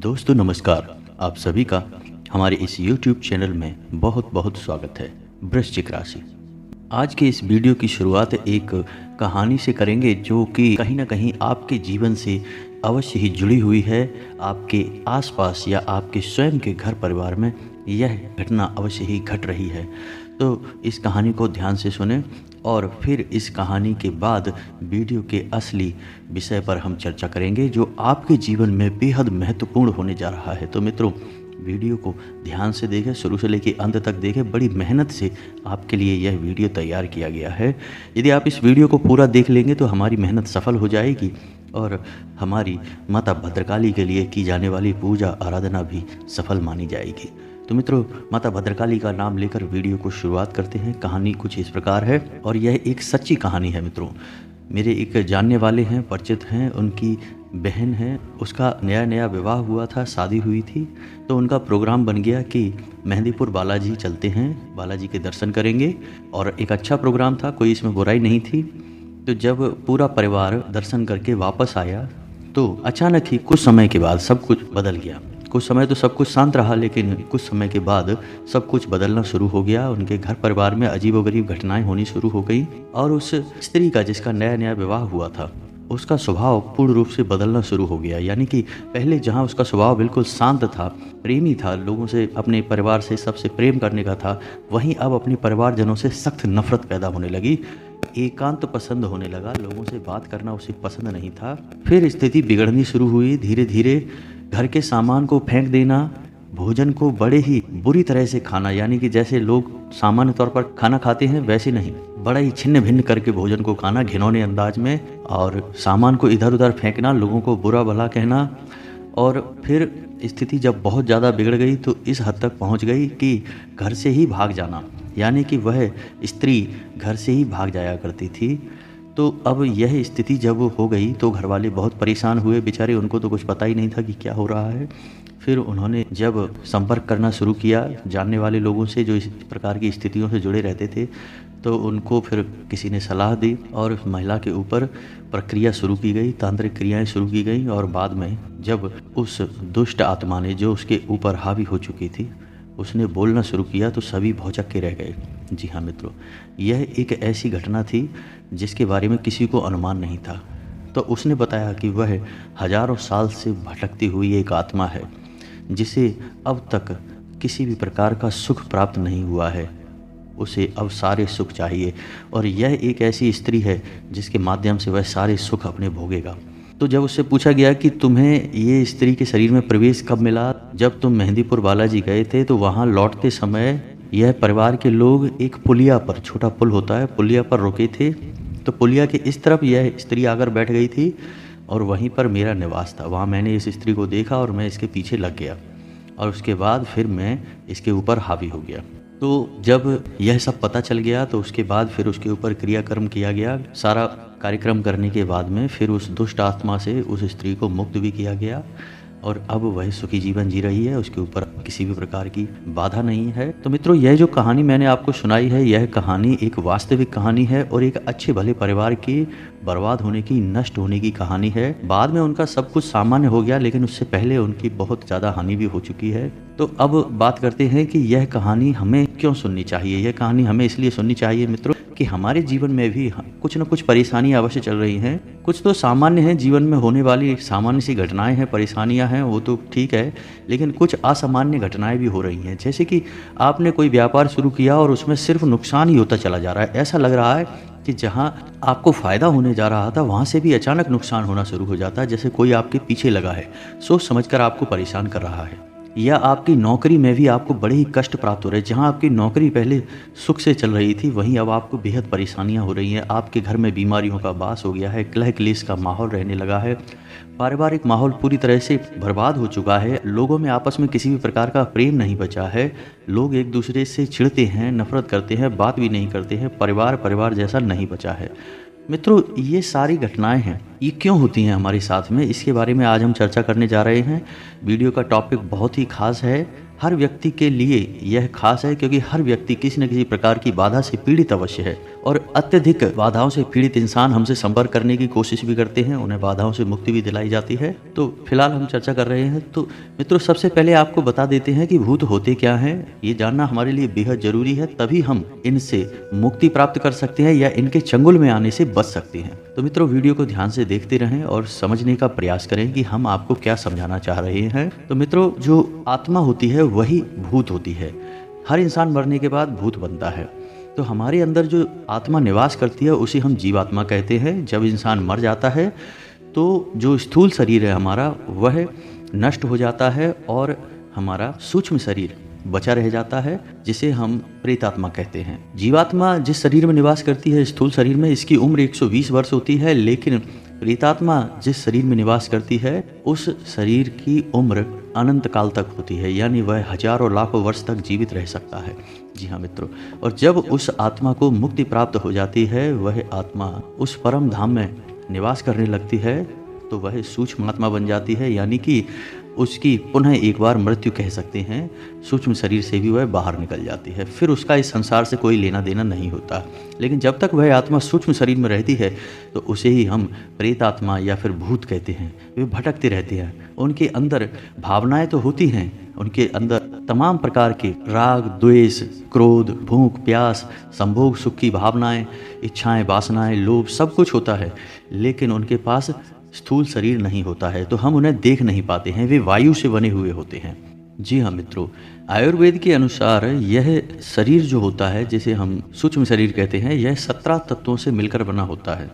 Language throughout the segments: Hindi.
दोस्तों नमस्कार। आप सभी का हमारे इस YouTube चैनल में बहुत बहुत स्वागत है। वृश्चिक राशि, आज के इस वीडियो की शुरुआत एक कहानी से करेंगे जो कि कहीं ना कहीं आपके जीवन से अवश्य ही जुड़ी हुई है। आपके आसपास या आपके स्वयं के घर परिवार में यह घटना अवश्य ही घट रही है। तो इस कहानी को ध्यान से सुनें और फिर इस कहानी के बाद वीडियो के असली विषय पर हम चर्चा करेंगे जो आपके जीवन में बेहद महत्वपूर्ण होने जा रहा है। तो मित्रों, वीडियो को ध्यान से देखें, शुरू से लेकर अंत तक देखें। बड़ी मेहनत से आपके लिए यह वीडियो तैयार किया गया है। यदि आप इस वीडियो को पूरा देख लेंगे तो हमारी मेहनत सफल हो जाएगी और हमारी माता भद्रकाली के लिए की जाने वाली पूजा आराधना भी सफल मानी जाएगी। तो मित्रों, माता भद्रकाली का नाम लेकर वीडियो को शुरुआत करते हैं। कहानी कुछ इस प्रकार है और यह एक सच्ची कहानी है। मित्रों, मेरे एक जानने वाले हैं, परिचित हैं, उनकी बहन है, उसका नया नया विवाह हुआ था, शादी हुई थी। तो उनका प्रोग्राम बन गया कि मेहंदीपुर बालाजी चलते हैं, बालाजी के दर्शन करेंगे। और एक अच्छा प्रोग्राम था, कोई इसमें बुराई नहीं थी। तो जब पूरा परिवार दर्शन करके वापस आया तो अचानक ही कुछ समय के बाद सब कुछ बदल गया। कुछ समय तो सब कुछ शांत रहा, लेकिन कुछ समय के बाद सब कुछ बदलना शुरू हो गया। उनके घर परिवार में अजीबोगरीब घटनाएं होनी शुरू हो गई और उस स्त्री का, जिसका नया नया विवाह हुआ था, उसका स्वभाव पूर्ण रूप से बदलना शुरू हो गया। यानी कि पहले जहां उसका स्वभाव बिल्कुल शांत था, प्रेमी था, लोगों से, अपने परिवार से सबसे प्रेम करने का था, वहीं अब अपने परिवारजनों से सख्त नफरत पैदा होने लगी। एकांत पसंद होने लगा, लोगों से बात करना उसे पसंद नहीं था। फिर स्थिति बिगड़नी शुरू हुई। धीरे धीरे घर के सामान को फेंक देना, भोजन को बड़े ही बुरी तरह से खाना, यानी कि जैसे लोग सामान्य तौर पर खाना खाते हैं वैसे नहीं, बड़ा ही छिन्न भिन्न करके भोजन को खाना घिनौने अंदाज में, और सामान को इधर उधर फेंकना, लोगों को बुरा भला कहना। और फिर स्थिति जब बहुत ज़्यादा बिगड़ गई तो इस हद तक पहुंच गई कि घर से ही भाग जाना, यानी कि वह स्त्री घर से ही भाग जाया करती थी। तो अब यह स्थिति जब हो गई तो घर वाले बहुत परेशान हुए बेचारे, उनको तो कुछ पता ही नहीं था कि क्या हो रहा है। फिर उन्होंने जब संपर्क करना शुरू किया जानने वाले लोगों से जो इस प्रकार की स्थितियों से जुड़े रहते थे, तो उनको फिर किसी ने सलाह दी और उस महिला के ऊपर प्रक्रिया शुरू की गई, तांत्रिक क्रियाएं शुरू की गई। और बाद में जब उस दुष्ट आत्मा ने, जो उसके ऊपर हावी हो चुकी थी, उसने बोलना शुरू किया तो सभी भौचक के रह गए। जी हाँ मित्रों, यह एक ऐसी घटना थी जिसके बारे में किसी को अनुमान नहीं था। तो उसने बताया कि वह हजारों साल से भटकती हुई एक आत्मा है जिसे अब तक किसी भी प्रकार का सुख प्राप्त नहीं हुआ है। उसे अब सारे सुख चाहिए और यह एक ऐसी स्त्री है जिसके माध्यम से वह सारे सुख अपने भोगेगा। तो जब उससे पूछा गया कि तुम्हें ये स्त्री के शरीर में प्रवेश कब मिला, जब तुम मेहंदीपुर बालाजी गए थे तो वहाँ लौटते समय यह परिवार के लोग एक पुलिया पर, छोटा पुल होता है, पुलिया पर रुके थे। तो पुलिया के इस तरफ यह स्त्री आकर बैठ गई थी और वहीं पर मेरा निवास था। वहाँ मैंने इस स्त्री को देखा और मैं इसके पीछे लग गया और उसके बाद फिर मैं इसके ऊपर हावी हो गया। तो जब यह सब पता चल गया तो उसके बाद फिर उसके ऊपर क्रियाकर्म किया गया। सारा कार्यक्रम करने के बाद में फिर उस दुष्ट आत्मा से उस स्त्री को मुक्त भी किया गया और अब वह सुखी जीवन जी रही है। उसके ऊपर किसी भी प्रकार की बाधा नहीं है। तो मित्रों, यह जो कहानी मैंने आपको सुनाई है, यह कहानी एक वास्तविक कहानी है और एक अच्छे भले परिवार की बर्बाद होने की, नष्ट होने की कहानी है। बाद में उनका सब कुछ सामान्य हो गया, लेकिन उससे पहले उनकी बहुत ज़्यादा हानि भी हो चुकी है। तो अब बात करते हैं कि यह कहानी हमें क्यों सुननी चाहिए। यह कहानी हमें इसलिए सुननी चाहिए मित्रों कि हमारे जीवन में भी कुछ न कुछ परेशानियां अवश्य चल रही हैं। कुछ तो सामान्य हैं, जीवन में होने वाली सामान्य सी घटनाएं हैं, परेशानियां हैं, वो तो ठीक है, लेकिन कुछ असामान्य घटनाएं भी हो रही हैं। जैसे कि आपने कोई व्यापार शुरू किया और उसमें सिर्फ नुकसान ही होता चला जा रहा है। ऐसा लग रहा है कि जहां आपको फ़ायदा होने जा रहा था वहां से भी अचानक नुकसान होना शुरू हो जाता है, जैसे कोई आपके पीछे लगा है, सोच समझकर आपको परेशान कर रहा है। या आपकी नौकरी में भी आपको बड़े ही कष्ट प्राप्त हो रहे हैं। जहां आपकी नौकरी पहले सुख से चल रही थी, वहीं अब आपको बेहद परेशानियां हो रही हैं। आपके घर में बीमारियों का वास हो गया है, कलह क्लेश का माहौल रहने लगा है, पारिवारिक माहौल पूरी तरह से बर्बाद हो चुका है। लोगों में आपस में किसी भी प्रकार का प्रेम नहीं बचा है। लोग एक दूसरे से चिढ़ते हैं, नफरत करते हैं, बात भी नहीं करते हैं। परिवार जैसा नहीं बचा है। मित्रों, ये सारी घटनाएं हैं, ये क्यों होती हैं हमारे साथ में, इसके बारे में आज हम चर्चा करने जा रहे हैं। वीडियो का टॉपिक बहुत ही खास है। हर व्यक्ति के लिए यह खास है क्योंकि हर व्यक्ति किसी न किसी प्रकार की बाधा से पीड़ित अवश्य है और अत्यधिक बाधाओं से पीड़ित इंसान हमसे संपर्क करने की कोशिश भी करते हैं, उन्हें बाधाओं से मुक्ति भी दिलाई जाती है। तो फिलहाल हम चर्चा कर रहे हैं। तो मित्रों, सबसे पहले आपको बता देते हैं कि भूत होते क्या हैं। ये जानना हमारे लिए बेहद जरूरी है, तभी हम इनसे मुक्ति प्राप्त कर सकते हैं या इनके चंगुल में आने से बच सकते हैं। तो मित्रों, वीडियो को ध्यान से देखते रहें और समझने का प्रयास करें कि हम आपको क्या समझाना चाह रहे हैं। तो मित्रों, जो आत्मा होती है वही भूत होती है। हर इंसान मरने के बाद भूत बनता है। तो हमारे अंदर जो आत्मा निवास करती है उसे हम जीवात्मा कहते हैं। जब इंसान मर जाता है तो जो स्थूल शरीर है हमारा, वह नष्ट हो जाता है और हमारा सूक्ष्म शरीर बचा रह जाता है, जिसे हम प्रेतात्मा कहते हैं। जीवात्मा जिस शरीर में निवास करती है, स्थूल शरीर में, इसकी उम्र 120 वर्ष होती है, लेकिन प्रेतात्मा जिस शरीर में निवास करती है उस शरीर की उम्र अनंत काल तक होती है, यानी वह हजारों लाखों वर्ष तक जीवित रह सकता है। जी हाँ मित्रों, और जब उस आत्मा को मुक्ति प्राप्त हो जाती है, वह आत्मा उस परम धाम में निवास करने लगती है, तो वह सूक्ष्म आत्मा बन जाती है, यानी कि उसकी पुनः एक बार मृत्यु कह सकते हैं। सूक्ष्म शरीर से भी वह बाहर निकल जाती है, फिर उसका इस संसार से कोई लेना देना नहीं होता। लेकिन जब तक वह आत्मा सूक्ष्म शरीर में रहती है तो उसे ही हम प्रेत आत्मा या फिर भूत कहते हैं। वे भटकते रहते हैं, उनके अंदर भावनाएं तो होती हैं, उनके अंदर तमाम प्रकार के राग, द्वेष, क्रोध, भूख, प्यास, संभोग, सुख की भावनाएं, इच्छाएं, वासनाएं, लोभ, सब कुछ होता है, लेकिन उनके पास स्थूल शरीर नहीं होता है, तो हम उन्हें देख नहीं पाते हैं। वे वायु से बने हुए होते हैं। जी हाँ मित्रों, आयुर्वेद के अनुसार यह शरीर जो होता है, जिसे हम सूक्ष्म शरीर कहते हैं, यह 17 तत्वों से मिलकर बना होता है।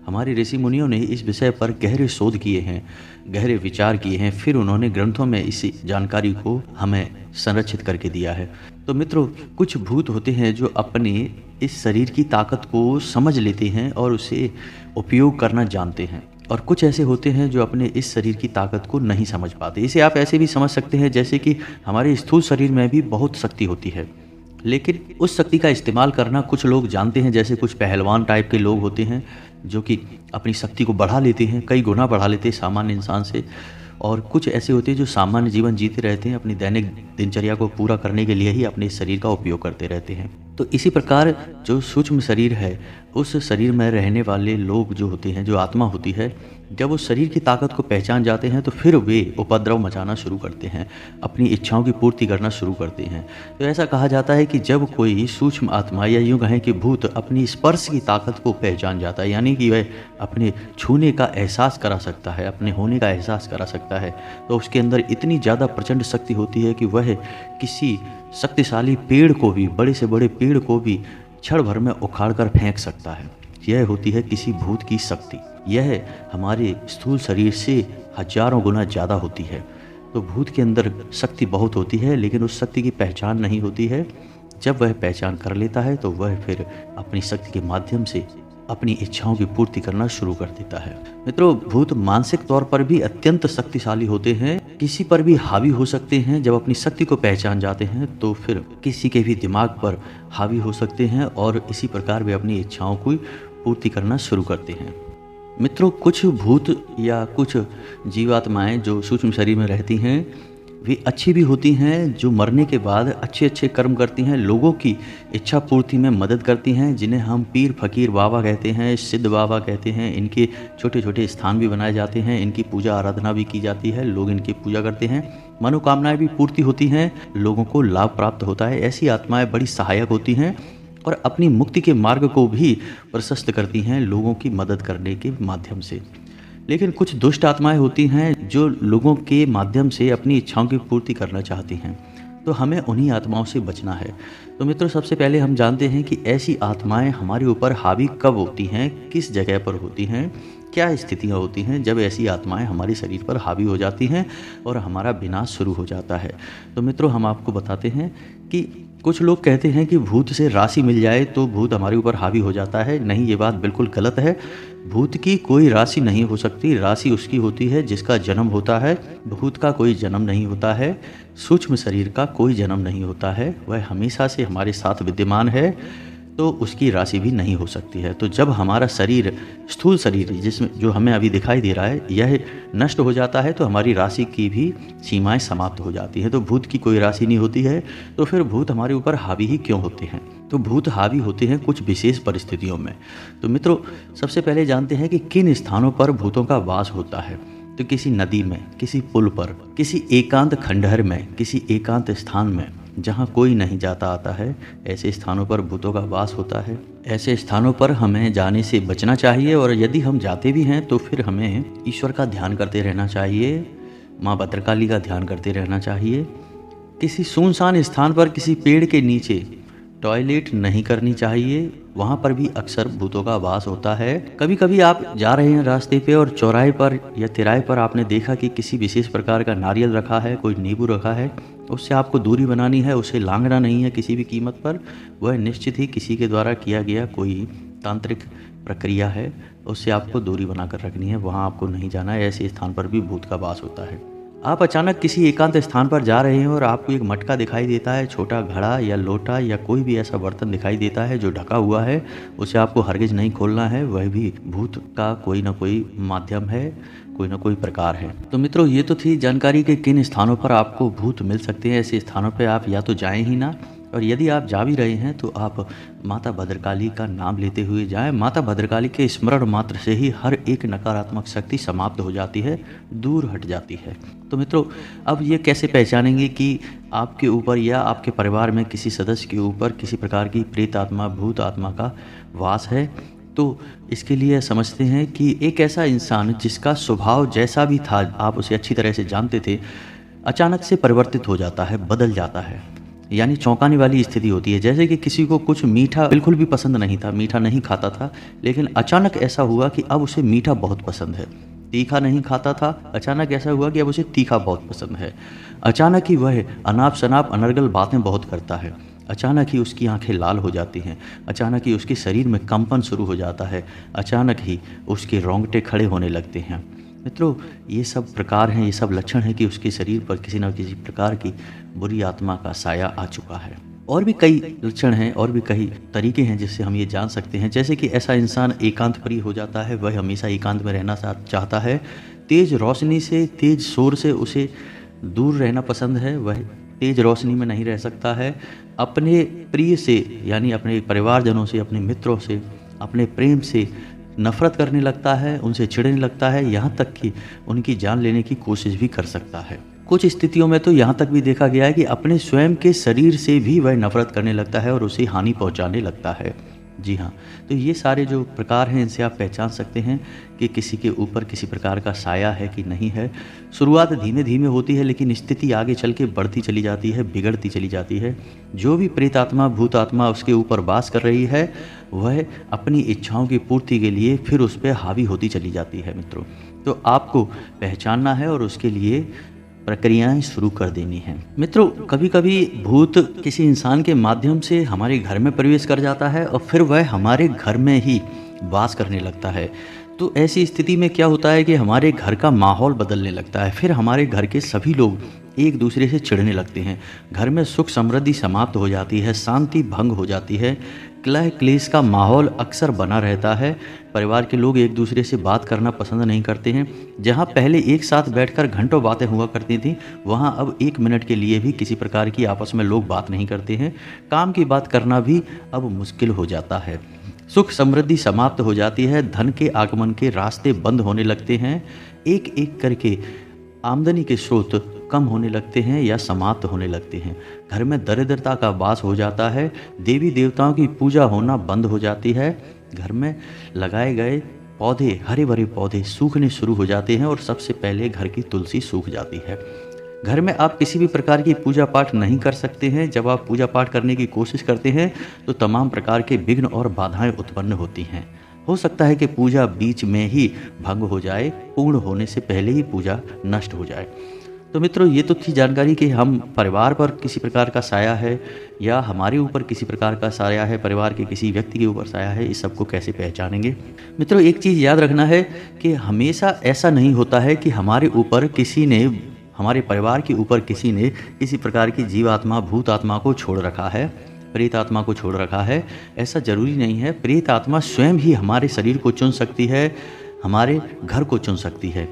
हमारे ऋषि मुनियों ने इस विषय पर गहरे शोध किए हैं, गहरे विचार किए हैं, फिर उन्होंने ग्रंथों में इस जानकारी को हमें संरक्षित करके दिया है। तो मित्रों, कुछ भूत होते हैं जो अपने इस शरीर की ताकत को समझ लेते हैं और उसे उपयोग करना जानते हैं, और कुछ ऐसे होते हैं जो अपने इस शरीर की ताकत को नहीं समझ पाते। इसे आप ऐसे भी समझ सकते हैं जैसे कि हमारे स्थूल शरीर में भी बहुत शक्ति होती है, लेकिन उस शक्ति का इस्तेमाल करना कुछ लोग जानते हैं। जैसे कुछ पहलवान टाइप के लोग होते हैं जो कि अपनी शक्ति को बढ़ा लेते हैं, कई गुना बढ़ा लेते हैं सामान्य इंसान से। और कुछ ऐसे होते हैं जो सामान्य जीवन जीते रहते हैं, अपनी दैनिक दिनचर्या को पूरा करने के लिए ही अपने शरीर का उपयोग करते रहते हैं। तो इसी प्रकार जो सूक्ष्म शरीर है, उस शरीर में रहने वाले लोग जो होते हैं, जो आत्मा होती है, जब उस शरीर की ताकत को पहचान जाते हैं तो फिर वे उपद्रव मचाना शुरू करते हैं, अपनी इच्छाओं की पूर्ति करना शुरू करते हैं। तो ऐसा कहा जाता है कि जब कोई सूक्ष्म आत्मा या यूँ कहें कि भूत अपनी स्पर्श की ताकत को पहचान जाता है, यानी कि वह अपने छूने का एहसास करा सकता है, अपने होने का एहसास करा सकता है, तो उसके अंदर इतनी ज़्यादा प्रचंड शक्ति होती है कि वह किसी शक्तिशाली पेड़ को भी, बड़े से बड़े पेड़ को भी क्षण भर में उखाड़ कर फेंक सकता है। यह होती है किसी भूत की शक्ति। यह हमारे स्थूल शरीर से हजारों गुना ज़्यादा होती है। तो भूत के अंदर शक्ति बहुत होती है, लेकिन उस शक्ति की पहचान नहीं होती है। जब वह पहचान कर लेता है तो वह फिर अपनी शक्ति के माध्यम से अपनी इच्छाओं की पूर्ति करना शुरू कर देता है। मित्रों, भूत मानसिक तौर पर भी अत्यंत शक्तिशाली होते हैं, किसी पर भी हावी हो सकते हैं। जब अपनी शक्ति को पहचान जाते हैं तो फिर किसी के भी दिमाग पर हावी हो सकते हैं और इसी प्रकार वे अपनी इच्छाओं की पूर्ति करना शुरू करते हैं। मित्रों, कुछ भूत या कुछ जीवात्माएं जो सूक्ष्म शरीर में रहती हैं, वे अच्छी भी होती हैं, जो मरने के बाद अच्छे अच्छे कर्म करती हैं, लोगों की इच्छा पूर्ति में मदद करती हैं, जिन्हें हम पीर फकीर बाबा कहते हैं, सिद्ध बाबा कहते हैं। इनके छोटे छोटे स्थान भी बनाए जाते हैं, इनकी पूजा आराधना भी की जाती है, लोग इनकी पूजा करते हैं, मनोकामनाएं भी पूर्ति होती हैं, लोगों को लाभ प्राप्त होता है। ऐसी आत्माएं बड़ी सहायक होती हैं और अपनी मुक्ति के मार्ग को भी प्रशस्त करती हैं लोगों की मदद करने के माध्यम से। लेकिन कुछ दुष्ट आत्माएं होती हैं जो लोगों के माध्यम से अपनी इच्छाओं की पूर्ति करना चाहती हैं, तो हमें उन्हीं आत्माओं से बचना है। तो मित्रों, सबसे पहले हम जानते हैं कि ऐसी आत्माएं हमारे ऊपर हावी कब होती हैं, किस जगह पर होती हैं, क्या स्थितियाँ होती हैं जब ऐसी आत्माएं हमारे शरीर पर हावी हो जाती हैं और हमारा विनाश शुरू हो जाता है। तो मित्रों, हम आपको बताते हैं कि कुछ लोग कहते हैं कि भूत से राशि मिल जाए तो भूत हमारे ऊपर हावी हो जाता है। नहीं, ये बात बिल्कुल गलत है। भूत की कोई राशि नहीं हो सकती। राशि उसकी होती है जिसका जन्म होता है। भूत का कोई जन्म नहीं होता है। सूक्ष्म शरीर का कोई जन्म नहीं होता है। वह हमेशा से हमारे साथ विद्यमान है। तो उसकी राशि भी नहीं हो सकती है। तो जब हमारा शरीर, स्थूल शरीर जिसमें जो हमें अभी दिखाई दे रहा है, यह नष्ट हो जाता है तो हमारी राशि की भी सीमाएं समाप्त हो जाती हैं। तो भूत की कोई राशि नहीं होती है, तो फिर भूत हमारे ऊपर हावी ही क्यों होते हैं? तो भूत हावी होते हैं कुछ विशेष परिस्थितियों में। तो मित्रों, सबसे पहले जानते हैं कि किन स्थानों पर भूतों का वास होता है। तो किसी नदी में, किसी पुल पर, किसी एकांत खंडहर में, किसी एकांत स्थान में जहाँ कोई नहीं जाता आता है, ऐसे स्थानों पर भूतों का वास होता है। ऐसे स्थानों पर हमें जाने से बचना चाहिए, और यदि हम जाते भी हैं तो फिर हमें ईश्वर का ध्यान करते रहना चाहिए, माँ भद्रकाली का ध्यान करते रहना चाहिए। किसी सुनसान स्थान पर, किसी पेड़ के नीचे टॉयलेट नहीं करनी चाहिए, वहाँ पर भी अक्सर भूतों का वास होता है। कभी कभी आप जा रहे हैं रास्ते पे और चौराहे पर या तिराहे पर आपने देखा कि किसी विशेष प्रकार का नारियल रखा है, कोई नींबू रखा है, उससे आपको दूरी बनानी है, उसे लांघना नहीं है किसी भी कीमत पर। वह निश्चित ही किसी के द्वारा किया गया कोई तांत्रिक प्रक्रिया है, उससे आपको दूरी बनाकर रखनी है, वहाँ आपको नहीं जाना है। ऐसे स्थान पर भी भूत का वास होता है। आप अचानक किसी एकांत स्थान पर जा रहे हैं और आपको एक मटका दिखाई देता है, छोटा घड़ा या लोटा या कोई भी ऐसा बर्तन दिखाई देता है जो ढका हुआ है, उसे आपको हरगिज नहीं खोलना है। वह भी भूत का कोई ना कोई माध्यम है, कोई ना कोई प्रकार है। तो मित्रों, ये तो थी जानकारी कि किन स्थानों पर आपको भूत मिल सकते हैं। ऐसे स्थानों पर आप या तो जाएं ही ना, और यदि आप जा भी रहे हैं तो आप माता भद्रकाली का नाम लेते हुए जाएं। माता भद्रकाली के स्मरण मात्र से ही हर एक नकारात्मक शक्ति समाप्त हो जाती है, दूर हट जाती है। तो मित्रों, अब ये कैसे पहचानेंगे कि आपके ऊपर या आपके परिवार में किसी सदस्य के ऊपर किसी प्रकार की प्रेत आत्मा, भूत आत्मा का वास है? तो इसके लिए समझते हैं कि एक ऐसा इंसान जिसका स्वभाव जैसा भी था, आप उसे अच्छी तरह से जानते थे, अचानक से परिवर्तित हो जाता है, बदल जाता है। यानी चौंकाने वाली स्थिति होती है। जैसे कि किसी को कुछ मीठा बिल्कुल भी पसंद नहीं था, मीठा नहीं खाता था, लेकिन अचानक ऐसा हुआ कि अब उसे मीठा बहुत पसंद है। तीखा नहीं खाता था, अचानक ऐसा हुआ कि अब उसे तीखा बहुत पसंद है। अचानक ही वह अनाप शनाप अनर्गल बातें बहुत करता है। अचानक ही उसकी आंखें लाल हो जाती हैं। अचानक ही उसके शरीर में कंपन शुरू हो जाता है। अचानक ही उसके रोंगटे खड़े होने लगते हैं। मित्रों, ये सब प्रकार हैं, ये सब लक्षण हैं कि उसके शरीर पर किसी न किसी प्रकार की बुरी आत्मा का साया आ चुका है। और भी कई लक्षण हैं और भी कई तरीके हैं जिससे हम ये जान सकते हैं। जैसे कि ऐसा इंसान एकांत प्रिय हो जाता है, वह हमेशा एकांत में रहना चाहता है। तेज रोशनी से, तेज शोर से उसे दूर रहना पसंद है, वह तेज रोशनी में नहीं रह सकता है। अपने प्रिय से, यानी अपने परिवारजनों से, अपने मित्रों से, अपने प्रेम से नफरत करने लगता है, उनसे चिढ़ने लगता है, यहाँ तक कि उनकी जान लेने की कोशिश भी कर सकता है। कुछ स्थितियों में तो यहाँ तक भी देखा गया है कि अपने स्वयं के शरीर से भी वह नफरत करने लगता है और उसे हानि पहुँचाने लगता है। जी हाँ, तो ये सारे जो प्रकार हैं, इनसे आप पहचान सकते हैं कि किसी के ऊपर किसी प्रकार का साया है कि नहीं है। शुरुआत धीमे धीमे होती है, लेकिन स्थिति आगे चल के बढ़ती चली जाती है, बिगड़ती चली जाती है। जो भी प्रेत आत्मा, भूत आत्मा उसके ऊपर वास कर रही है, वह अपनी इच्छाओं की पूर्ति के लिए फिर उस पर हावी होती चली जाती है। मित्रों, तो आपको पहचानना है और उसके लिए प्रक्रियाएं शुरू कर देनी है। मित्रों, कभी कभी भूत किसी इंसान के माध्यम से हमारे घर में प्रवेश कर जाता है और फिर वह हमारे घर में ही वास करने लगता है। तो ऐसी स्थिति में क्या होता है कि हमारे घर का माहौल बदलने लगता है। फिर हमारे घर के सभी लोग एक दूसरे से चिढ़ने लगते हैं। घर में सुख समृद्धि समाप्त हो जाती है, शांति भंग हो जाती है, कलह क्लेश का माहौल अक्सर बना रहता है। परिवार के लोग एक दूसरे से बात करना पसंद नहीं करते हैं। जहां पहले एक साथ बैठकर घंटों बातें हुआ करती थी, वहां अब 1 मिनट के लिए भी किसी प्रकार की आपस में लोग बात नहीं करते हैं। काम की बात करना भी अब मुश्किल हो जाता है। सुख समृद्धि समाप्त हो जाती है, धन के आगमन के रास्ते बंद होने लगते हैं। एक एक करके आमदनी के स्रोत कम होने लगते हैं या समाप्त होने लगते हैं। घर में दरिद्रता का वास हो जाता है। देवी देवताओं की पूजा होना बंद हो जाती है। घर में लगाए गए पौधे, हरे भरे पौधे सूखने शुरू हो जाते हैं और सबसे पहले घर की तुलसी सूख जाती है। घर में आप किसी भी प्रकार की पूजा पाठ नहीं कर सकते हैं। जब आप पूजा पाठ करने की कोशिश करते हैं तो तमाम प्रकार के विघ्न और बाधाएं उत्पन्न होती हैं। हो सकता है कि पूजा बीच में ही भंग हो जाए, पूर्ण होने से पहले ही पूजा नष्ट हो जाए। तो मित्रों, ये तो थी जानकारी कि हम परिवार पर किसी प्रकार का साया है या हमारे ऊपर किसी प्रकार का साया है, परिवार के किसी व्यक्ति के ऊपर साया है, इस सबको कैसे पहचानेंगे। मित्रों, एक चीज़ याद रखना है कि हमेशा ऐसा नहीं होता है कि हमारे ऊपर किसी ने, हमारे परिवार के ऊपर किसी ने किसी प्रकार की जीवात्मा, भूत आत्मा को छोड़ रखा है। प्रेत आत्मा को छोड़ रखा है। ऐसा ज़रूरी नहीं है। प्रेत आत्मा स्वयं ही हमारे शरीर को चुन सकती है, हमारे घर को चुन सकती है।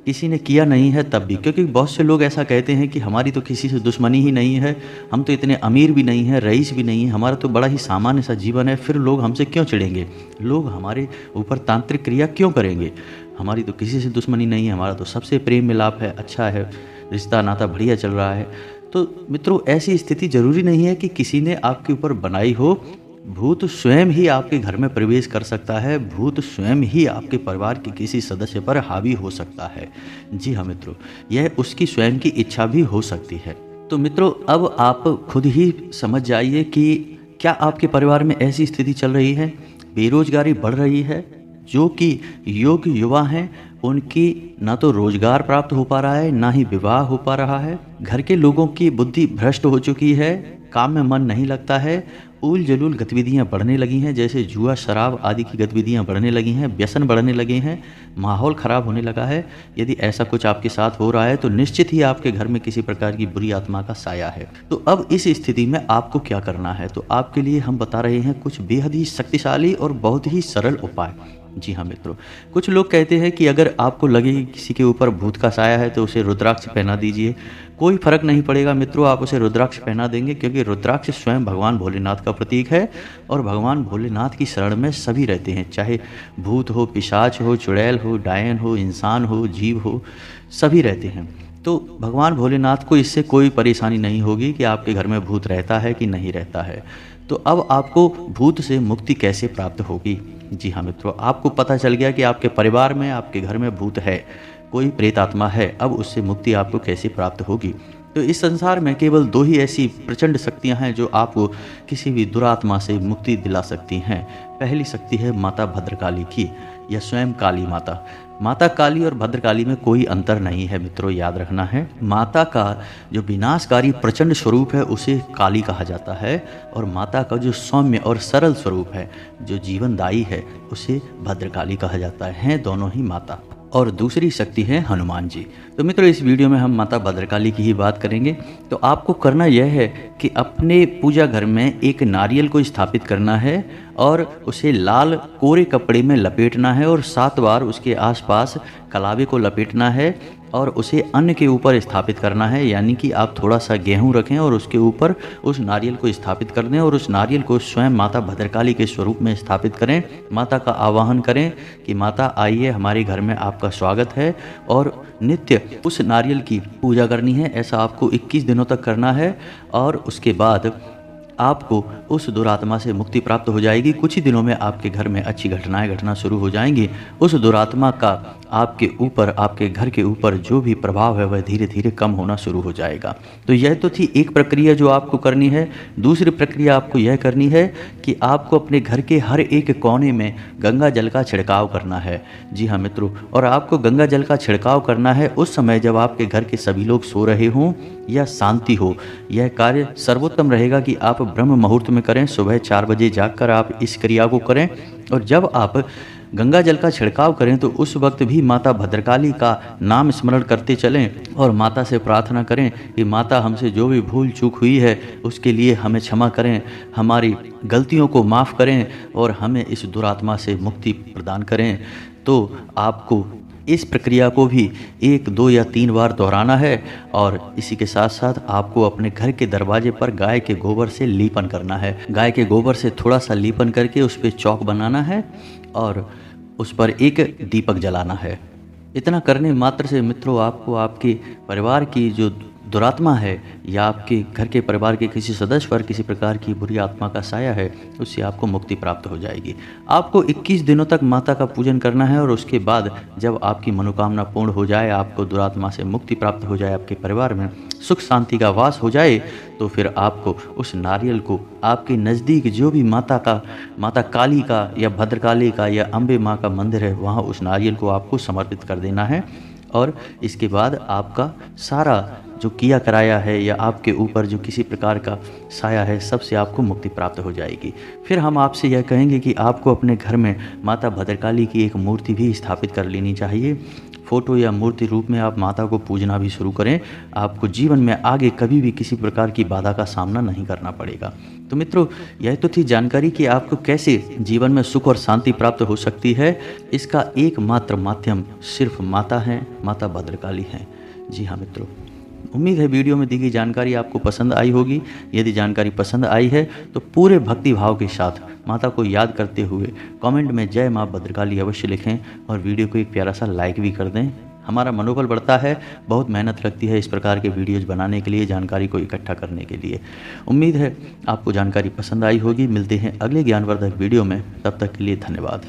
किसी ने किया नहीं है तब भी, क्योंकि बहुत से लोग ऐसा कहते हैं कि हमारी तो किसी से दुश्मनी ही नहीं है, हम तो इतने अमीर भी नहीं हैं, रईस भी नहीं है, हमारा तो बड़ा ही सामान्य सा जीवन है, फिर लोग हमसे क्यों चिढ़ेंगे, लोग हमारे ऊपर तांत्रिक क्रिया क्यों करेंगे। हमारी तो किसी से दुश्मनी नहीं है, हमारा तो सबसे प्रेम मिलाप है, अच्छा है, रिश्ता नाता बढ़िया चल रहा है। तो मित्रों, ऐसी स्थिति ज़रूरी नहीं है कि किसी ने आपके ऊपर बनाई हो। भूत स्वयं ही आपके घर में प्रवेश कर सकता है, भूत स्वयं ही आपके परिवार के किसी सदस्य पर हावी हो सकता है। जी हाँ मित्रों, यह उसकी स्वयं की इच्छा भी हो सकती है। तो मित्रों, अब आप खुद ही समझ जाइए कि क्या आपके परिवार में ऐसी स्थिति चल रही है, बेरोजगारी बढ़ रही है। जो कि योग्य युवा हैं उनकी ना तो रोजगार प्राप्त हो पा रहा है, ना ही विवाह हो पा रहा है। घर के लोगों की बुद्धि भ्रष्ट हो चुकी है, काम में मन नहीं लगता है, उल जलूल गतिविधियां बढ़ने लगी हैं, जैसे जुआ शराब आदि की गतिविधियां बढ़ने लगी हैं, व्यसन बढ़ने लगे हैं, माहौल ख़राब होने लगा है। यदि ऐसा कुछ आपके साथ हो रहा है तो निश्चित ही आपके घर में किसी प्रकार की बुरी आत्मा का साया है। तो अब इस स्थिति में आपको क्या करना है, तो आपके लिए हम बता रहे हैं कुछ बेहद ही शक्तिशाली और बहुत ही सरल उपाय। जी हाँ मित्रों, कुछ लोग कहते हैं कि अगर आपको लगे कि किसी के ऊपर भूत का साया है तो उसे रुद्राक्ष पहना दीजिए। कोई फर्क नहीं पड़ेगा मित्रों, आप उसे रुद्राक्ष पहना देंगे, क्योंकि रुद्राक्ष स्वयं भगवान भोलेनाथ का प्रतीक है और भगवान भोलेनाथ की शरण में सभी रहते हैं, चाहे भूत हो, पिशाच हो, चुड़ैल हो, डायन हो, इंसान हो, जीव हो, सभी रहते हैं। तो भगवान भोलेनाथ को इससे कोई परेशानी नहीं होगी कि आपके घर में भूत रहता है कि नहीं रहता है। तो अब आपको भूत से मुक्ति कैसे प्राप्त होगी। जी हाँ मित्रों, आपको पता चल गया कि आपके परिवार में, आपके घर में भूत है, कोई प्रेत आत्मा है। अब उससे मुक्ति आपको कैसे प्राप्त होगी। तो इस संसार में केवल दो ही ऐसी प्रचंड शक्तियां हैं जो आपको किसी भी दुरात्मा से मुक्ति दिला सकती हैं। पहली शक्ति है माता भद्रकाली की, या स्वयं काली माता। माता काली और भद्रकाली में कोई अंतर नहीं है मित्रों, याद रखना है। माता का जो विनाशकारी प्रचंड स्वरूप है उसे काली कहा जाता है, और माता का जो सौम्य और सरल स्वरूप है, जो जीवनदायी है, उसे भद्रकाली कहा जाता है। दोनों ही माता। और दूसरी शक्ति है हनुमान जी। तो मित्रों, इस वीडियो में हम माता भद्रकाली की ही बात करेंगे। तो आपको करना यह है कि अपने पूजा घर में एक नारियल को स्थापित करना है और उसे लाल कोरे कपड़े में लपेटना है और 7 बार उसके आसपास कलावे को लपेटना है और उसे अन्न के ऊपर स्थापित करना है। यानी कि आप थोड़ा सा गेहूं रखें और उसके ऊपर उस नारियल को स्थापित कर दें और उस नारियल को स्वयं माता भद्रकाली के स्वरूप में स्थापित करें। माता का आवाहन करें कि माता आइए, हमारे घर में आपका स्वागत है, और नित्य उस नारियल की पूजा करनी है। ऐसा आपको 21 दिनों तक करना है और उसके बाद आपको उस दुरात्मा से मुक्ति प्राप्त हो जाएगी। कुछ ही दिनों में आपके घर में अच्छी घटनाएं घटना शुरू हो जाएंगी। उस दुरात्मा का आपके ऊपर, आपके घर के ऊपर जो भी प्रभाव है वह धीरे धीरे कम होना शुरू हो जाएगा। तो यह तो थी एक प्रक्रिया जो आपको करनी है। दूसरी प्रक्रिया आपको यह करनी है कि आपको अपने घर के हर एक कोने में गंगा जल का छिड़काव करना है। जी हाँ मित्रों, और आपको गंगा जल का छिड़काव करना है उस समय जब आपके घर के सभी लोग सो रहे हों या शांति हो। यह कार्य सर्वोत्तम रहेगा कि आप ब्रह्म मुहूर्त में करें। सुबह 4 बजे जागकर आप इस क्रिया को करें, और जब आप गंगा जल का छिड़काव करें तो उस वक्त भी माता भद्रकाली का नाम स्मरण करते चलें और माता से प्रार्थना करें कि माता, हमसे जो भी भूल चूक हुई है उसके लिए हमें क्षमा करें, हमारी गलतियों को माफ़ करें और हमें इस दुरात्मा से मुक्ति प्रदान करें। तो आपको इस प्रक्रिया को भी 1, 2 या 3 बार दोहराना है। और इसी के साथ साथ आपको अपने घर के दरवाजे पर गाय के गोबर से लीपन करना है। गाय के गोबर से थोड़ा सा लीपन करके उस पर चौक बनाना है और उस पर एक दीपक जलाना है। इतना करने मात्र से मित्रों आपको आपके परिवार की जो दुरात्मा है या आपके घर के परिवार के किसी सदस्य पर किसी प्रकार की बुरी आत्मा का साया है, उससे आपको मुक्ति प्राप्त हो जाएगी। आपको 21 दिनों तक माता का पूजन करना है और उसके बाद जब आपकी मनोकामना पूर्ण हो जाए, आपको दुरात्मा से मुक्ति प्राप्त हो जाए, आपके परिवार में सुख शांति का वास हो जाए, तो फिर आपको उस नारियल को आपके नज़दीक जो भी माता काली का या भद्रकाली का या अम्बे माँ का मंदिर है, वहाँ उस नारियल को आपको समर्पित कर देना है। और इसके बाद आपका सारा जो किया कराया है या आपके ऊपर जो किसी प्रकार का साया है, सबसे आपको मुक्ति प्राप्त हो जाएगी। फिर हम आपसे यह कहेंगे कि आपको अपने घर में माता भद्रकाली की एक मूर्ति भी स्थापित कर लेनी चाहिए। फ़ोटो या मूर्ति रूप में आप माता को पूजना भी शुरू करें, आपको जीवन में आगे कभी भी किसी प्रकार की बाधा का सामना नहीं करना पड़ेगा। तो मित्रों, यह तो थी जानकारी कि आपको कैसे जीवन में सुख और शांति प्राप्त हो सकती है। इसका एकमात्र माध्यम सिर्फ माता है, माता भद्रकाली हैं। जी हाँ मित्रों, उम्मीद है वीडियो में दी गई जानकारी आपको पसंद आई होगी। यदि जानकारी पसंद आई है तो पूरे भक्ति भाव के साथ माता को याद करते हुए कमेंट में जय माँ भद्रकाली अवश्य लिखें और वीडियो को एक प्यारा सा लाइक भी कर दें। हमारा मनोबल बढ़ता है, बहुत मेहनत लगती है इस प्रकार के वीडियोज़ बनाने के लिए, जानकारी को इकट्ठा करने के लिए। उम्मीद है आपको जानकारी पसंद आई होगी। मिलते हैं अगले ज्ञानवर्धक वीडियो में, तब तक के लिए धन्यवाद।